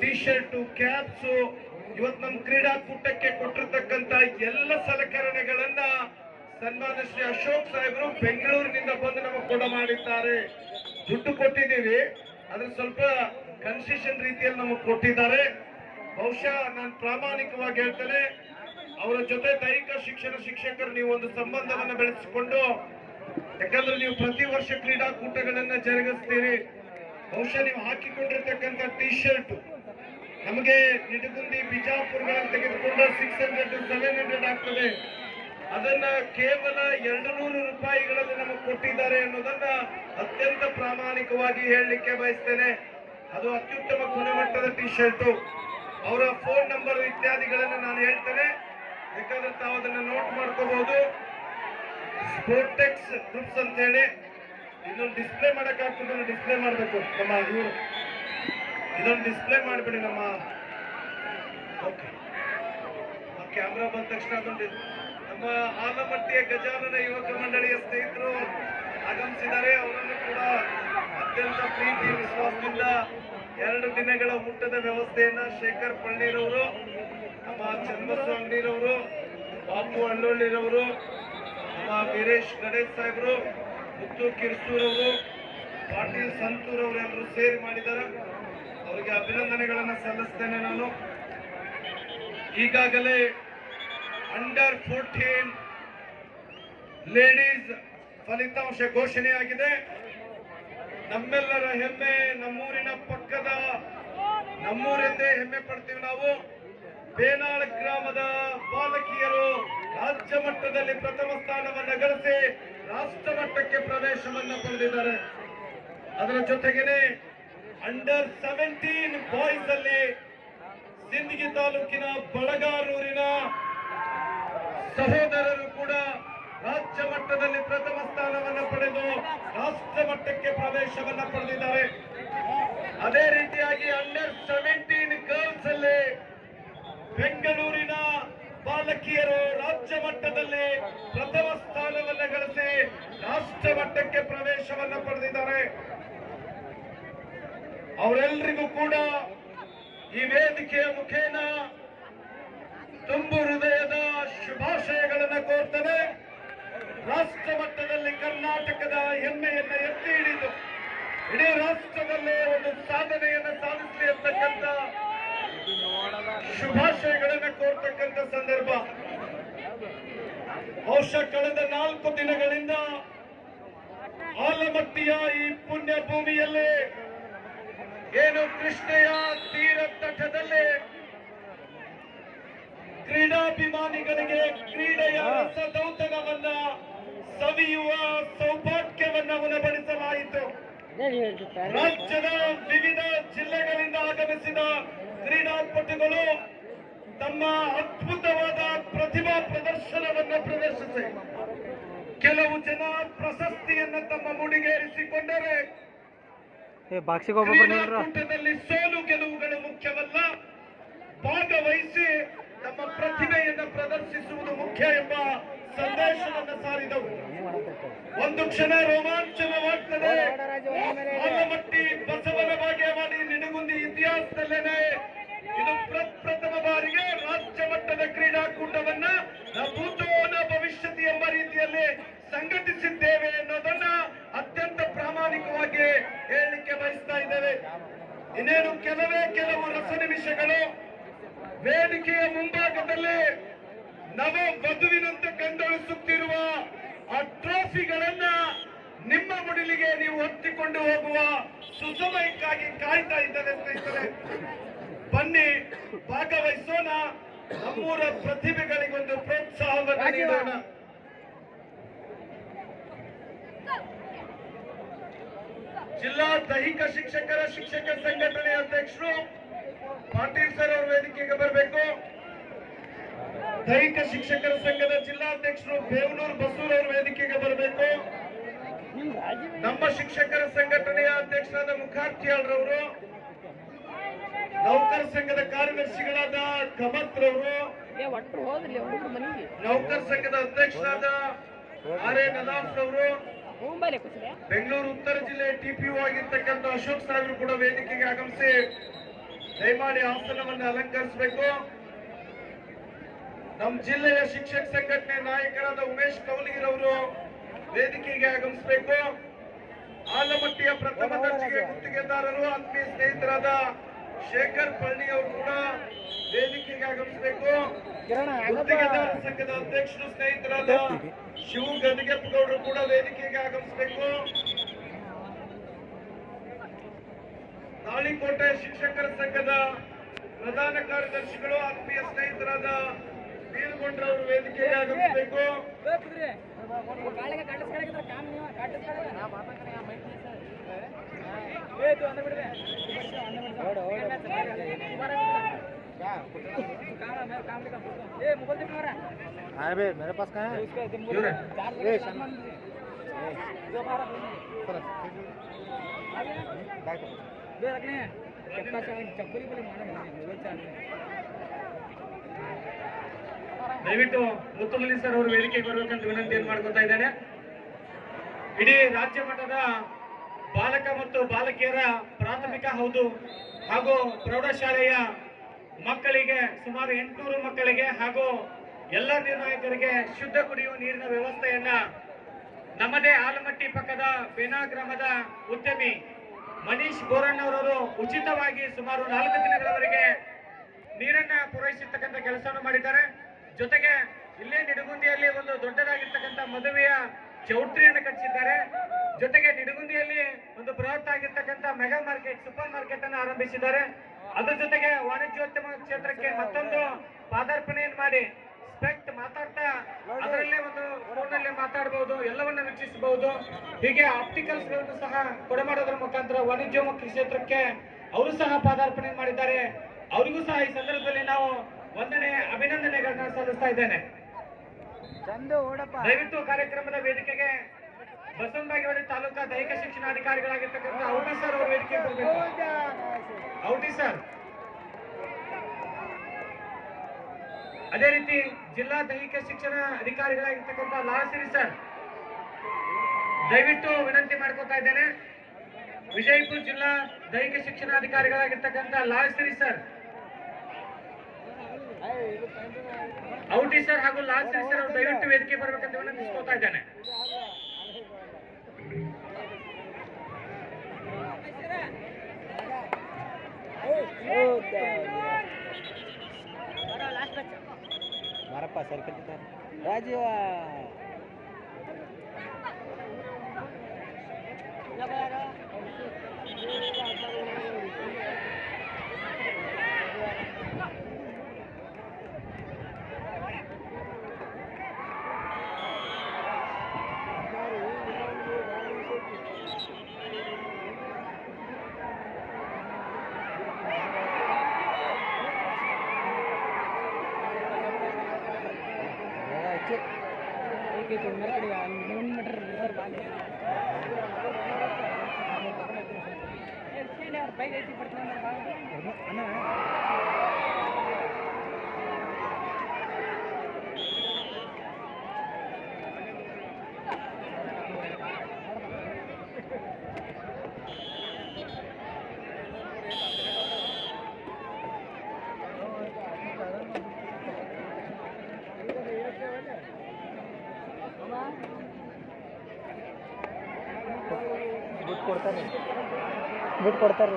T shirt, caps, ಇವತ್ತು ನಮ್ಮ ಕ್ರೀಡಾಕೂಟಕ್ಕೆ ಕೊಟ್ಟಿರ್ತಕ್ಕಂತ ಎಲ್ಲ ಸಲಕರಣೆಗಳನ್ನ ಸನ್ಮಾನ್ಯ ಶ್ರೀ ಅಶೋಕ್ ಸಾಹೇಬರು ಬೆಂಗಳೂರಿನಿಂದ ಬಂದು ನಮಗೆ ಕೊಡ ಮಾಡಿದ್ದಾರೆ. ದುಡ್ಡು ಕೊಟ್ಟಿದ್ದೀವಿ, ಅದ್ರ ಸ್ವಲ್ಪ ಕನ್ಸೆಷನ್ ರೀತಿಯಲ್ಲಿ ನಮಗೆ ಕೊಟ್ಟಿದ್ದಾರೆ. ಬಹುಶಃ ನಾನು ಪ್ರಾಮಾಣಿಕವಾಗಿ ಹೇಳ್ತೇನೆ, ಅವರ ಜೊತೆ ದೈಹಿಕ ಶಿಕ್ಷಣ ಶಿಕ್ಷಕರು ನೀವು ಒಂದು ಸಂಬಂಧವನ್ನು ಬೆಳೆಸಿಕೊಂಡು, ಯಾಕಂದ್ರೆ ನೀವು ಪ್ರತಿ ವರ್ಷ ಕ್ರೀಡಾಕೂಟಗಳನ್ನ ಜರುಗಿಸ್ತೀರಿ. ಬಹುಶಃ ನೀವು ಹಾಕಿಕೊಂಡಿರ್ತಕ್ಕಂಥ ಟಿ ಶರ್ಟ್ ನಮಗೆ ನಿಡಗುಂದಿ ಬಿಜಾಪುರಗಳನ್ನು ತೆಗೆದುಕೊಂಡು 600-700 ಆಗ್ತದೆ. ಅದನ್ನ ಕೇವಲ 200 ರೂಪಾಯಿಗಳಲ್ಲಿ ನಮಗೆ ಕೊಟ್ಟಿದ್ದಾರೆ ಅನ್ನೋದನ್ನ ಅತ್ಯಂತ ಪ್ರಾಮಾಣಿಕವಾಗಿ ಹೇಳಲಿಕ್ಕೆ ಬಯಸ್ತೇನೆ. ಅದು ಅತ್ಯುತ್ತಮ ಗುಣಮಟ್ಟದ ಟಿ ಶರ್ಟ್. ಅವರ ಫೋನ್ ನಂಬರ್ ಇತ್ಯಾದಿಗಳನ್ನು ನಾನು ಹೇಳ್ತೇನೆ, ಬೇಕಾದ್ರೆ ತಾವು ಅದನ್ನ ನೋಟ್ ಮಾಡ್ಕೋಬಹುದು. ಸ್ಪೋರ್ಟೆಕ್ಸ್ ಗ್ರೂಪ್ಸ್ ಅಂತ ಹೇಳಿ ಇದೊಂದು ಡಿಸ್ಪ್ಲೇ ಮಾಡಕ್ಕಾಗ್ತದೆ, ಡಿಸ್ಪ್ಲೇ ಮಾಡಬೇಕು ನಮ್ಮ ಇವರು, ಇದೊಂದು ಡಿಸ್ಪ್ಲೇ ಮಾಡಿಬಿಡಿ ನಮ್ಮ ಕ್ಯಾಮ್ರಾ ಬಂದ ತಕ್ಷಣ ಅದೊಂದು ನಮ್ಮ ಆಲಮಟ್ಟಿಯ ಗಜಾನನ ಯುವಕ ಮಂಡಳಿಯ ಸ್ನೇಹಿತರು ಆಗಮಿಸಿದ್ದಾರೆ. ಅವರನ್ನು ಕೂಡ ಅತ್ಯಂತ ಪ್ರೀತಿ ವಿಶ್ವಾಸದಿಂದ 2 ದಿನಗಳ ಊಟದ ವ್ಯವಸ್ಥೆಯನ್ನ ಶೇಖರ್ ಪಳ್ಳೀರವರು, ನಮ್ಮ ಚನ್ನಬಸವ ಅಂಗಡಿರವರು, ಬಾಪು ಅಳ್ಳೊಳ್ಳಿರವರು, ನಮ್ಮ ವೀರೇಶ್ ಗಣೇಶ್ ಸಾಹೇಬರು, ಮುತ್ತು ಕಿರ್ಸೂರವರು, ಪಾಟೀಲ್ ಸಂತೂರ್ ಅವರು ಎಲ್ಲರೂ ಸೇರಿ ಮಾಡಿದ್ದಾರೆ. ಅವರಿಗೆ ಅಭಿನಂದನೆಗಳನ್ನು ಸಲ್ಲಿಸ್ತೇನೆ ನಾನು. ಈಗಾಗಲೇ ಅಂಡರ್ 14 ಲೇಡೀಸ್ ಫಲಿತಾಂಶ ಘೋಷಣೆಯಾಗಿದೆ. ನಮ್ಮೆಲ್ಲರ ಹೆಮ್ಮೆ, ನಮ್ಮೂರಿನ ಪಕ್ಕದ, ನಮ್ಮೂರೆಂದೇ ಹೆಮ್ಮೆ ಪಡ್ತೀವಿ ನಾವು. ಬೇನಾಳ ಗ್ರಾಮದ ಬಾಲಕಿಯರು ರಾಜ್ಯ ಮಟ್ಟದಲ್ಲಿ ಪ್ರಥಮ ಸ್ಥಾನವನ್ನು ಗಳಿಸಿ ರಾಷ್ಟ್ರ ಮಟ್ಟಕ್ಕೆ ಪ್ರವೇಶವನ್ನು ಪಡೆದಿದ್ದಾರೆ. ಅದರ ಜೊತೆಗೇನೆ ಅಂಡರ್ 17 ಬಾಯ್ಸ್ ಅಲ್ಲಿ ಸಿಂದಗಿ ತಾಲೂಕಿನ ಬಳಗಾರೂರಿನ ಸಹೋದರರು ಕೂಡ ರಾಜ್ಯ ಮಟ್ಟದಲ್ಲಿ ಪ್ರಥಮ ಸ್ಥಾನವನ್ನು ಪಡೆದು ರಾಷ್ಟ್ರ ಮಟ್ಟಕ್ಕೆ ಪ್ರವೇಶವನ್ನು ಪಡೆದಿದ್ದಾರೆ. ಅದೇ ರೀತಿಯಾಗಿ ಅಂಡರ್ 17 ಗರ್ಲ್ಸ್ ಅಲ್ಲಿ ಬೆಂಗಳೂರಿನ ಬಾಲಕಿಯರು ರಾಜ್ಯ ಮಟ್ಟದಲ್ಲಿ ಪ್ರಥಮ ಸ್ಥಾನವನ್ನು ಗಳಿಸಿ ರಾಷ್ಟ್ರ ಮಟ್ಟಕ್ಕೆ ಪ್ರವೇಶವನ್ನು ಪಡೆದಿದ್ದಾರೆ. ಅವರೆಲ್ಲರಿಗೂ ಕೂಡ ಈ ವೇದಿಕೆಯ ಮುಖೇನ ತುಂಬು ಹೃದಯದ ಶುಭಾಶಯಗಳನ್ನು ಕೋರ್ತೇನೆ. ರಾಷ್ಟ್ರ ಮಟ್ಟದಲ್ಲಿ ಕರ್ನಾಟಕದ ಹೆಮ್ಮೆಯನ್ನು ಎತ್ತಿ ಹಿಡಿದು ಇಡೀ ರಾಷ್ಟ್ರದಲ್ಲೇ ಒಂದು ಸಾಧನೆಯನ್ನು ಸಾಧಿಸಲಿ ಅಂತಕ್ಕಂಥ ಶುಭಾಶಯಗಳನ್ನು ಕೋರ್ತಕ್ಕಂಥ ಸಂದರ್ಭ. ಬಹುಶಃ ಕಳೆದ 4 ದಿನಗಳಿಂದ ಆಲಮಟ್ಟಿಯ ಈ ಪುಣ್ಯ ಭೂಮಿಯಲ್ಲಿ ಏನು ಕೃಷ್ಣೆಯ ತೀರ ತಟದಲ್ಲಿ ಕ್ರೀಡಾಭಿಮಾನಿಗಳಿಗೆ ಕ್ರೀಡೆಯ ರಸದೌತಣವನ್ನ ಸವಿಯುವ ಸೌಭಾಗ್ಯವನ್ನ ಉಣಬಡಿಸಲಾಯಿತು. ರಾಜ್ಯದ ವಿವಿಧ ಜಿಲ್ಲೆಗಳಿಂದ ಆಗಮಿಸಿದ ಕ್ರೀಡಾಪಟುಗಳು ತಮ್ಮ ಅದ್ಭುತವಾದ ಪ್ರತಿಭಾ ಪ್ರದರ್ಶನವನ್ನು ಪ್ರದರ್ಶಿಸಿ ಕೆಲವು ಜನ ಪ್ರಶಸ್ತಿಯನ್ನು ತಮ್ಮ ಮುಡಿಗೇರಿಸಿಕೊಂಡರೆ, ಕ್ರೀಡಾಕೂಟದಲ್ಲಿ ಸೋಲು ಗೆಲುವುಗಳು ಮುಖ್ಯವಲ್ಲ, ಭಾಗವಹಿಸಿ ತಮ್ಮ ಪ್ರತಿಭೆಯನ್ನು ಪ್ರದರ್ಶಿಸುವುದು ಮುಖ್ಯ ಎಂಬ ಸಂದೇಶವನ್ನು ಸಾರಿದವು. ಒಂದು ಕ್ಷಣ ರೋಮಾಂಚನವಾಗ್ತದೆ. ಆಲಮಟ್ಟಿ ಬಸವನ ಬಾಗೇವಾಡಿ ನಿಡಗುಂದಿ ಇತಿಹಾಸದಲ್ಲೇನೆ ಇದು ಪ್ರಪ್ರಥಮ ಬಾರಿಗೆ ರಾಜ್ಯ ಮಟ್ಟದ ಕ್ರೀಡಾಕೂಟವನ್ನ ಭೂತೋನ ಭವಿಷ್ಯತಿ ಎಂಬ ರೀತಿಯಲ್ಲಿ ಸಂಘಟಿಸಿದ್ದೇವೆ ಅನ್ನೋದನ್ನ ಅತ್ಯಂತ ಪ್ರಾಮಾಣಿಕವಾಗಿ ಹೇಳಲಿಕ್ಕೆ ಬಯಸ್ತಾ ಇದ್ದೇವೆ. ಇನ್ನೇನು ಕೆಲವು ರಸ ನಿಮಿಷಗಳು ವೇದಿಕೆಯ ಮುಂಭಾಗದಲ್ಲಿ ನವ ವಧುವಿನಂತೆ ಕಂಗೊಳಿಸುತ್ತಿರುವ ಆ ಟ್ರೋಫಿಗಳನ್ನ ನಿಮ್ಮ ಮುಡಿಲಿಗೆ ನೀವು ಹೊತ್ತಿಕೊಂಡು ಹೋಗುವ ಸುಸಮಯಕ್ಕಾಗಿ ಕಾಯ್ತಾ ಇದ್ದಾರೆ ಸ್ನೇಹಿತರೆ. ಬನ್ನಿ, ಭಾಗವಹಿಸೋಣ, ನಮ್ಮೂರ ಪ್ರತಿಭೆಗಳಿಗೊಂದು ಪ್ರೋತ್ಸಾಹವನ್ನು ನೀಡೋಣ. ಜಿಲ್ಲಾ ದೈಹಿಕ ಶಿಕ್ಷಕ ಸಂಘಟನೆ ಅಧ್ಯಕ್ಷರು ಪಾಟೀಲ್ ಸರ್ ಅವರು ವೇದಿಕೆಗೆ ಬರಬೇಕು. ದೈಹಿಕ ಶಿಕ್ಷಕರ ಸಂಘದ ಜಿಲ್ಲಾಧ್ಯಕ್ಷರು ಬೇವನೂರು ಬಸೂರ್ ಅವರು ವೇದಿಕೆಗೆ ಬರಬೇಕು. ನಮ್ಮ ಶಿಕ್ಷಕರ ಸಂಘಟನೆಯ ಅಧ್ಯಕ್ಷರಾದ ಮುಖಾರ್ತಿಯಾಳ್ರವರು, ನೌಕರ ಸಂಘದ ಕಾರ್ಯದರ್ಶಿಗಳಾದ ಕಮತ್ರವರು, ನೌಕರ ಸಂಘದ ಅಧ್ಯಕ್ಷರಾದ ಆರ್.ಎ. ನದಾಫ್ ಅವರು, ಬೆಂಗಳೂರು ಉತ್ತರ ಜಿಲ್ಲೆ ಟಿಪಿಒ ಆಗಿರ್ತಕ್ಕಂಥ ಅಶೋಕ್ ಸಾಹೇಬರು ಕೂಡ ವೇದಿಕೆಗೆ ಆಗಮಿಸಿ ದಯಮಾಡಿ ಆಸನವನ್ನು ಅಲಂಕರಿಸಬೇಕು. ನಮ್ಮ ಜಿಲ್ಲೆಯ ಶಿಕ್ಷಕ ಸಂಘಟನೆ ನಾಯಕರಾದ ಉಮೇಶ್ ಕೌಲಿಗಿರವರು ವೇದಿಕೆಗೆ ಆಗಮಿಸಬೇಕು. ಆಲಮಟ್ಟಿಯ ಪ್ರಥಮ ದರ್ಜೆಗೆ ಗುತ್ತಿಗೆದಾರರು ಆತ್ಮೀಯ ಸ್ನೇಹಿತರಾದ ಶೇಖರ್ ಪಳ್ಳಿ ಅವರು ಕೂಡ ವೇದಿಕೆಗೆ ಆಗಮಿಸಬೇಕು. ಗುತ್ತಿಗೆದಾರ ಸಂಘದ ಅಧ್ಯಕ್ಷರು ಸ್ನೇಹಿತರಾದ ಶಿವ ಗದಿಗೆಪ್ಪಗೌಡರು ಕೂಡ ವೇದಿಕೆಗೆ ಆಗಮಿಸಬೇಕು. ತಾಳಿಕೋಟೆ ಶಿಕ್ಷಕರ ಸಂಘದ ಪ್ರಧಾನ ಕಾರ್ಯದರ್ಶಿಗಳು ಆತ್ಮೀಯ ಸ್ನೇಹಿತರಾದ ಬೀರಗೊಂಡ್ರವರು ವೇದಿಕೆಗೆ ಆಗಮಿಸಬೇಕು. मेरे पास कहाँ है? ದಯವಿಟ್ಟು ಮುತ್ತುಮಲ್ಲಿ ಸರ್ ಅವರು ವೇದಿಕೆಗೆ ಬರಬೇಕಂತ ವಿನಂತಿಯನ್ನು ಮಾಡ್ಕೊತಾ ಇದ್ದೇನೆ. ಇಡೀ ರಾಜ್ಯ ಮಟ್ಟದ ಬಾಲಕ ಮತ್ತು ಬಾಲಕಿಯರ ಪ್ರಾಥಮಿಕ ಹಾಗೂ ಪ್ರೌಢಶಾಲೆಯ ಮಕ್ಕಳಿಗೆ ಸುಮಾರು 800 ಮಕ್ಕಳಿಗೆ ಹಾಗೂ ಎಲ್ಲ ನಿರ್ಣಾಯಕರಿಗೆ ಶುದ್ಧ ಕುಡಿಯುವ ನೀರಿನ ವ್ಯವಸ್ಥೆಯನ್ನ ನಮ್ಮದೇ ಆಲಮಟ್ಟಿ ಪಕ್ಕದ ಬೇನಾ ಗ್ರಾಮದ ಉದ್ಯಮಿ ಮನೀಶ್ ಬೋರಣ್ಣವರವರು ಉಚಿತವಾಗಿ ಸುಮಾರು 4 ದಿನಗಳವರೆಗೆ ನೀರನ್ನ ಪೂರೈಸಿರ್ತಕ್ಕಂಥ ಕೆಲಸವನ್ನು ಮಾಡಿದ್ದಾರೆ. ಜೊತೆಗೆ ಇಲ್ಲೇ ನಿಡಗುಂದಿಯಲ್ಲಿ ಒಂದು ದೊಡ್ಡದಾಗಿರ್ತಕ್ಕಂಥ ಮದುವೆಯ ಚೌಟ್ರಿಯನ್ನು ಕಟ್ಟಿಸಿದ್ದಾರೆ. ಜೊತೆಗೆ ನಿಡಗುಂದಿಯಲ್ಲಿ ಒಂದು ಬೃಹತ್ ಆಗಿರ್ತಕ್ಕಂಥ ಮೆಗಾ ಮಾರ್ಕೆಟ್, ಸೂಪರ್ ಮಾರ್ಕೆಟ್ ಅನ್ನು ಆರಂಭಿಸಿದ್ದಾರೆ. ಅದರ ಜೊತೆಗೆ ವಾಣಿಜ್ಯೋದ್ಯಮ ಕ್ಷೇತ್ರಕ್ಕೆ ಮತ್ತೊಂದು ಪಾದಾರ್ಪಣೆಯನ್ನು ಮಾಡಿ ಸ್ಪೆಕ್ಟ್ ಮಾತಾಡ್ತಾ ಅದರಲ್ಲೇ ಒಂದು ಫೋನಲ್ಲಿ ಮಾತಾಡಬಹುದು, ಎಲ್ಲವನ್ನ ವೀಕ್ಷಿಸಬಹುದು. ಹೀಗೆ ಆಪ್ಟಿಕಲ್ಸ್ ಗಳನ್ನು ಸಹ ಕೊಡಮಾಡೋದ್ರ ಮುಖಾಂತರ ವಾಣಿಜ್ಯೋದ್ಯಮ ಕ್ಷೇತ್ರಕ್ಕೆ ಅವರು ಸಹ ಪಾದಾರ್ಪಣೆ ಮಾಡಿದ್ದಾರೆ. ಅವರಿಗೂ ಸಹ ಈ ಸಂದರ್ಭದಲ್ಲಿ ನಾವು ಅಭಿನಂದನೆಗಳನ್ನ ಸಲ್ಲಿಸ್ತಾ ಇದ್ದೇನೆ. ದಯವಿಟ್ಟು ಕಾರ್ಯಕ್ರಮದ ವೇದಿಕೆಗೆ ಬಸವನಬಾಗೇವಾಡಿ ತಾಲೂಕಾ ದೈಹಿಕ ಶಿಕ್ಷಣಾಧಿಕಾರಿಗಳಾಗಿರ್ತಕ್ಕಂಥ ಔಟಿ ಸರ್ ಅವರು ವೇದಿಕೆಗೆ ಬರಬೇಕು. ಔಟಿ ಸರ್, ಅದೇ ರೀತಿ ಜಿಲ್ಲಾ ದೈಹಿಕ ಶಿಕ್ಷಣ ಅಧಿಕಾರಿಗಳಾಗಿರ್ತಕ್ಕಂಥ ಲಾಸಿರಿ ಸರ್, ದಯವಿಟ್ಟು ವಿನಂತಿ ಮಾಡ್ಕೊತಾ ಇದ್ದೇನೆ. ವಿಜಯಪುರ ಜಿಲ್ಲಾ ದೈಹಿಕ ಶಿಕ್ಷಣಾಧಿಕಾರಿಗಳಾಗಿರ್ತಕ್ಕಂಥ ಲಾಸಿರಿ ಸರ್, ಔಟಿ ಸರ್ ಹಾಗೂ ಲಾಸಿರಿ ಸರ್ ಅವರು ದಯವಿಟ್ಟು ವೇದಿಕೆ ಬರಬೇಕಂತ ವಿನಂತಿಸ್ಕೊತಾ ಇದ್ದೇನೆ. मारप्पा सर्कल राजीव ಬಿಟ್ಟು ಕೊಡ್ತಾರೆ